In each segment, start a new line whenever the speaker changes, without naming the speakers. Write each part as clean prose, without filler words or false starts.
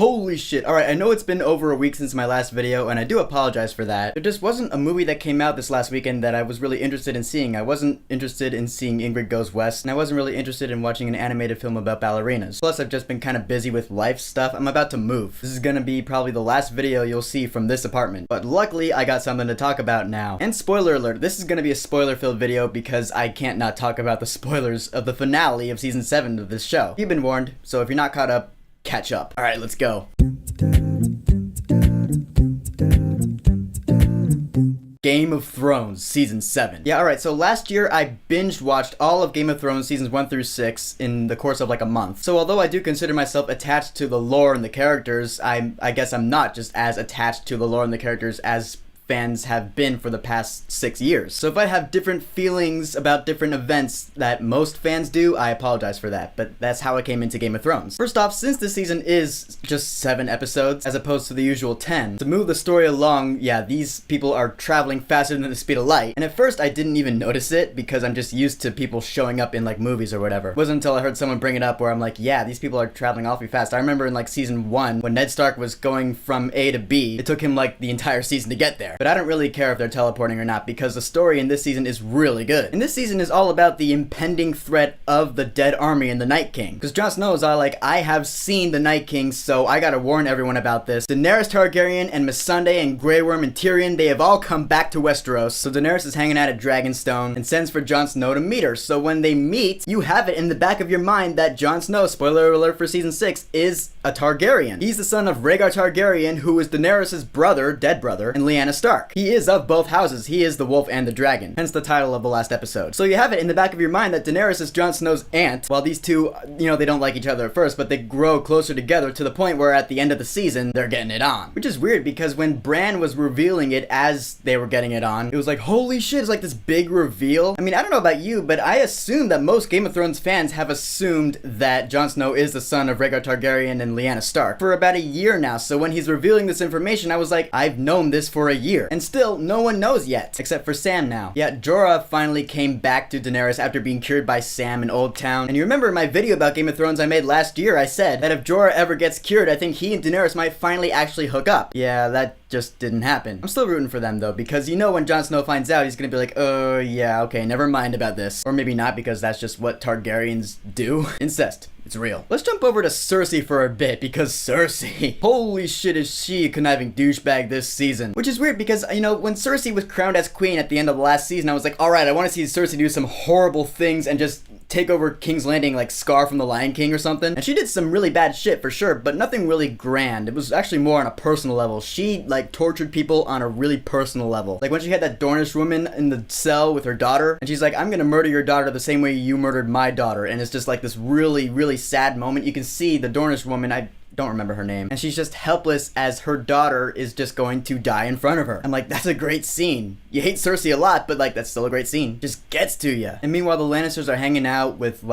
Holy shit. Alright, I know it's been over a week since my last video, and I do apologize for that. There just wasn't a movie that came out this last weekend that I was really interested in seeing. I wasn't interested in seeing Ingrid Goes West, and I wasn't really interested in watching an animated film about ballerinas. Plus, I've just been kind of busy with life stuff. I'm about to move. This is gonna be probably the last video you'll see from this apartment. But luckily, I got something to talk about now. And spoiler alert, this is gonna be a spoiler-filled video because I can't not talk about the spoilers of the finale of season 7 of this show. You've been warned, so if you're not caught up, catch up. Alright, let's go. Game of Thrones Season 7. Yeah, alright, so last year I binge watched all of Game of Thrones Seasons 1 through 6 in the course of like a month. So although I do consider myself attached to the lore and the characters, I guess I'm not just as attached to the lore and the characters as fans have been for the past 6 years. So if I have different feelings about different events that most fans do, I apologize for that, but that's how I came into Game of Thrones. First off, since this season is just 7 episodes as opposed to the usual 10, to move the story along, yeah, these people are traveling faster than the speed of light. And at first I didn't even notice it because I'm just used to people showing up in like movies or whatever. It wasn't until I heard someone bring it up where I'm like, yeah, these people are traveling awfully fast. I remember in like season 1 when Ned Stark was going from A to B, it took him like the entire season to get there. But I don't really care if they're teleporting or not because the story in this season is really good. And this season is all about the impending threat of the dead army and the Night King. Because Jon Snow is all like, I have seen the Night King, so I gotta warn everyone about this. Daenerys Targaryen and Missandei and Grey Worm and Tyrion, they have all come back to Westeros. So Daenerys is hanging out at Dragonstone and sends for Jon Snow to meet her. So when they meet, you have it in the back of your mind that Jon Snow, spoiler alert for season 6, is a Targaryen. He's the son of Rhaegar Targaryen, who is Daenerys' brother, dead brother, and Lyanna Stark. He is of both houses. He is the wolf and the dragon, hence the title of the last episode. So you have it in the back of your mind that Daenerys is Jon Snow's aunt, while these two, they don't like each other at first, but they grow closer together to the point where at the end of the season, they're getting it on. Which is weird because when Bran was revealing it as they were getting it on, it was like, holy shit, it's like this big reveal. I mean, I don't know about you, but I assume that most Game of Thrones fans have assumed that Jon Snow is the son of Rhaegar Targaryen and Lyanna Stark for about a year now. So when he's revealing this information, I was like, I've known this for a year. And still, no one knows yet, except for Sam now. Yeah, Jorah finally came back to Daenerys after being cured by Sam in Old Town. And you remember in my video about Game of Thrones I made last year, I said that if Jorah ever gets cured, I think he and Daenerys might finally actually hook up. Yeah, that just didn't happen. I'm still rooting for them though, because when Jon Snow finds out, he's gonna be like, oh yeah, okay, never mind about this. Or maybe not, because that's just what Targaryens do. Incest. It's real. Let's jump over to Cersei for a bit, because Cersei, holy shit, is she a conniving douchebag this season. Which is weird because, when Cersei was crowned as queen at the end of the last season, I was like, alright, I want to see Cersei do some horrible things and just take over King's Landing like Scar from The Lion King or something. And she did some really bad shit for sure, but nothing really grand. It was actually more on a personal level. She tortured people on a really personal level. Like when she had that Dornish woman in the cell with her daughter, and she's like, I'm gonna murder your daughter the same way you murdered my daughter. And it's just like this really, really sad moment. You can see the Dornish woman, I don't remember her name, and she's just helpless as her daughter is just going to die in front of her. I'm like, that's a great scene. You hate Cersei a lot, but that's still a great scene. Just gets to you. And meanwhile, the Lannisters are hanging out with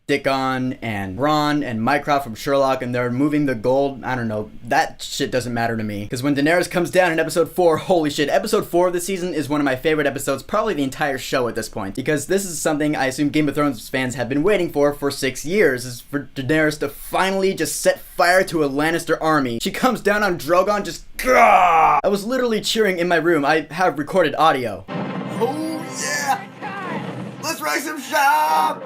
Dickon and Bronn and Mycroft from Sherlock, and they're moving the gold. I don't know. That shit doesn't matter to me. Because when Daenerys comes down in episode 4, holy shit. Episode 4 of the season is one of my favorite episodes, probably the entire show at this point. Because this is something I assume Game of Thrones fans have been waiting for 6 years, is for Daenerys to finally just set fire to a Lannister army. She comes down on Drogon, just gah! I was literally cheering in my room. I have recorded audio. Oh yeah! Let's rise some shop!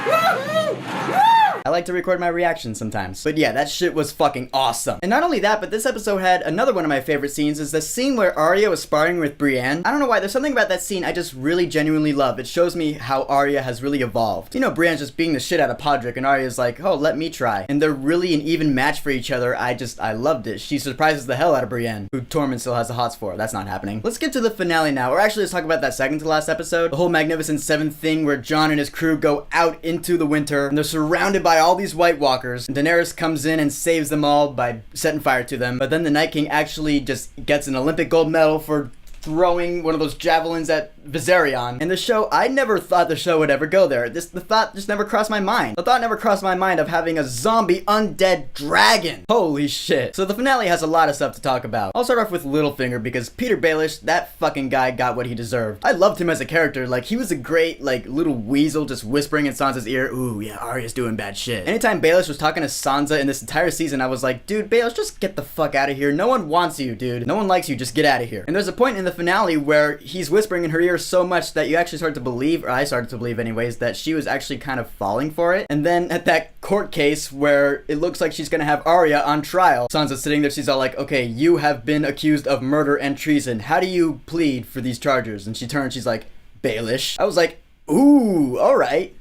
I like to record my reactions sometimes. But yeah, that shit was fucking awesome. And not only that, but this episode had another one of my favorite scenes, is the scene where Arya was sparring with Brienne. I don't know why, there's something about that scene I just really genuinely love. It shows me how Arya has really evolved. Brienne's just beating the shit out of Podrick, and Arya's like, oh, let me try. And they're really an even match for each other. I loved it. She surprises the hell out of Brienne, who Tormund still has the hots for. That's not happening. Let's get to the finale now, or actually let's talk about that second to last episode. The whole Magnificent Seven thing where Jon and his crew go out into the winter, and they're surrounded by all these White Walkers. And Daenerys comes in and saves them all by setting fire to them. But then the Night King actually just gets an Olympic gold medal for throwing one of those javelins at Viserion. In the show, I never thought the show would ever go there. The thought just never crossed my mind. The thought never crossed my mind of having a zombie undead dragon. Holy shit. So the finale has a lot of stuff to talk about. I'll start off with Littlefinger because Peter Baelish, that fucking guy got what he deserved. I loved him as a character. Like, he was a great, like, little weasel just whispering in Sansa's ear, ooh, yeah, Arya's doing bad shit. Anytime Baelish was talking to Sansa in this entire season, I was like, dude, Baelish, just get the fuck out of here. No one wants you, dude. No one likes you. Just get out of here. And there's a point in the finale where he's whispering in her ear so much that you actually start to believe, or I started to believe anyways, that she was actually kind of falling for it. And then at that court case where it looks like she's gonna have Arya on trial, Sansa's sitting there, she's all like, okay, you have been accused of murder and treason. How do you plead for these charges? And she turns, she's like, Baelish. I was like, ooh, alright.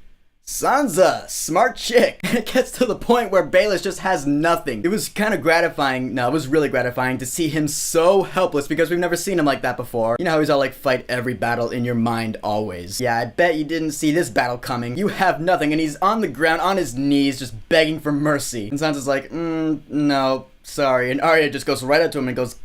Sansa, smart chick. And it gets to the point where Baelish just has nothing. It was kind of gratifying. No, it was really gratifying to see him so helpless because we've never seen him like that before. You know how he's all like, fight every battle in your mind always. Yeah, I bet you didn't see this battle coming. You have nothing. And he's on the ground, on his knees, just begging for mercy. And Sansa's like, no. Sorry. And Arya just goes right up to him and goes,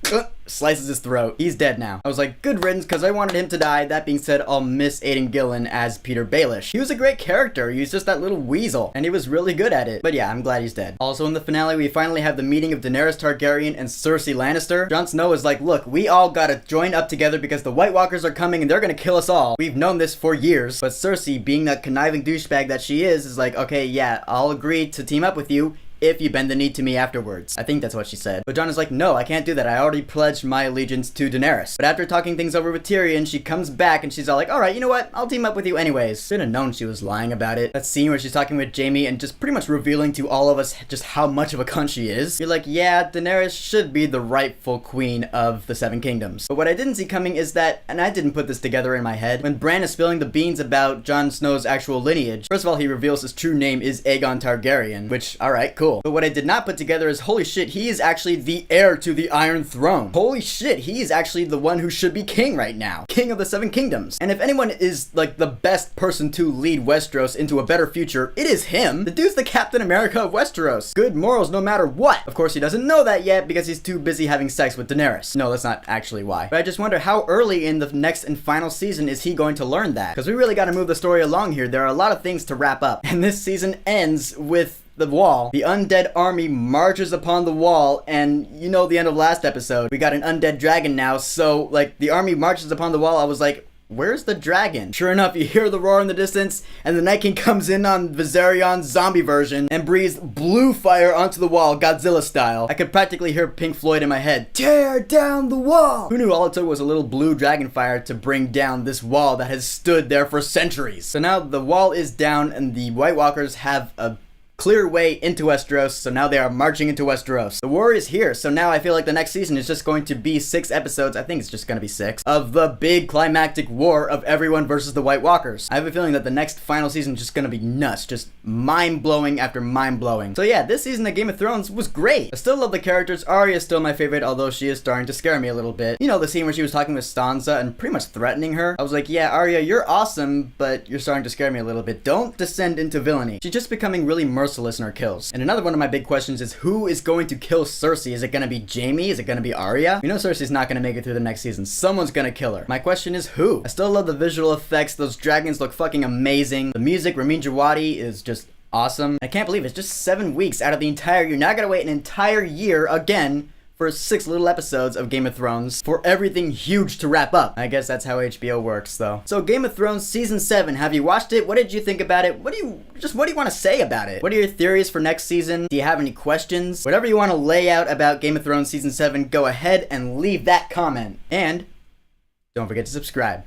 slices his throat. He's dead now. I was like, good riddance, because I wanted him to die. That being said, I'll miss Aidan Gillen as Peter Baelish. He was a great character. He was just that little weasel, and he was really good at it. But yeah, I'm glad he's dead. Also in the finale, we finally have the meeting of Daenerys Targaryen and Cersei Lannister. Jon Snow is like, look, we all gotta join up together because the White Walkers are coming and they're gonna kill us all. We've known this for years. But Cersei, being that conniving douchebag that she is like, okay, yeah, I'll agree to team up with you if you bend the knee to me afterwards. I think that's what she said. But Jon is like, no, I can't do that. I already pledged my allegiance to Daenerys. But after talking things over with Tyrion, she comes back and she's all like, alright, you know what? I'll team up with you anyways. Should have known she was lying about it. That scene where she's talking with Jaime and just pretty much revealing to all of us just how much of a cunt she is. You're like, yeah, Daenerys should be the rightful queen of the Seven Kingdoms. But what I didn't see coming is that, and I didn't put this together in my head, when Bran is spilling the beans about Jon Snow's actual lineage, first of all, he reveals his true name is Aegon Targaryen, which, alright, cool. But what I did not put together is, holy shit, he is actually the heir to the Iron Throne. Holy shit, he is actually the one who should be king right now. King of the Seven Kingdoms. And if anyone is, like, the best person to lead Westeros into a better future, it is him. The dude's the Captain America of Westeros. Good morals no matter what. Of course, he doesn't know that yet because he's too busy having sex with Daenerys. No, that's not actually why. But I just wonder how early in the next and final season is he going to learn that? Because we really gotta move the story along here. There are a lot of things to wrap up. And this season ends with the wall. The undead army marches upon the wall, and you know the end of last episode. We got an undead dragon now, so like the army marches upon the wall. I was like, where's the dragon? Sure enough, you hear the roar in the distance, and the Night King comes in on Viserion's zombie version and breathes blue fire onto the wall, Godzilla style. I could practically hear Pink Floyd in my head. Tear down the wall! Who knew all it took was a little blue dragon fire to bring down this wall that has stood there for centuries? So now the wall is down, and the White Walkers have a clear way into Westeros, so now they are marching into Westeros. The war is here, so now I feel like the next season is just going to be 6 episodes, I think it's just gonna be 6, of the big climactic war of everyone versus the White Walkers. I have a feeling that the next final season is just gonna be nuts, just mind-blowing after mind-blowing. So yeah, this season of Game of Thrones was great. I still love the characters. Arya is still my favorite, although she is starting to scare me a little bit. You know, the scene where she was talking with Sansa and pretty much threatening her. I was like, yeah, Arya, you're awesome, but you're starting to scare me a little bit. Don't descend into villainy. She's just becoming really merciless in her kills. And another one of my big questions is, who is going to kill Cersei? Is it going to be Jaime? Is it going to be Arya? We know Cersei's not going to make it through the next season. Someone's going to kill her. My question is, who? I still love the visual effects. Those dragons look fucking amazing. The music, Ramin Djawadi, is just awesome. I can't believe it's just 7 weeks out of the entire year. Now I gotta wait an entire year again for 6 little episodes of Game of Thrones for everything huge to wrap up. I guess that's how HBO works, though. So Game of Thrones Season 7, have you watched it? What did you think about it? What do you want to say about it? What are your theories for next season? Do you have any questions? Whatever you want to lay out about Game of Thrones Season 7, go ahead and leave that comment. And don't forget to subscribe.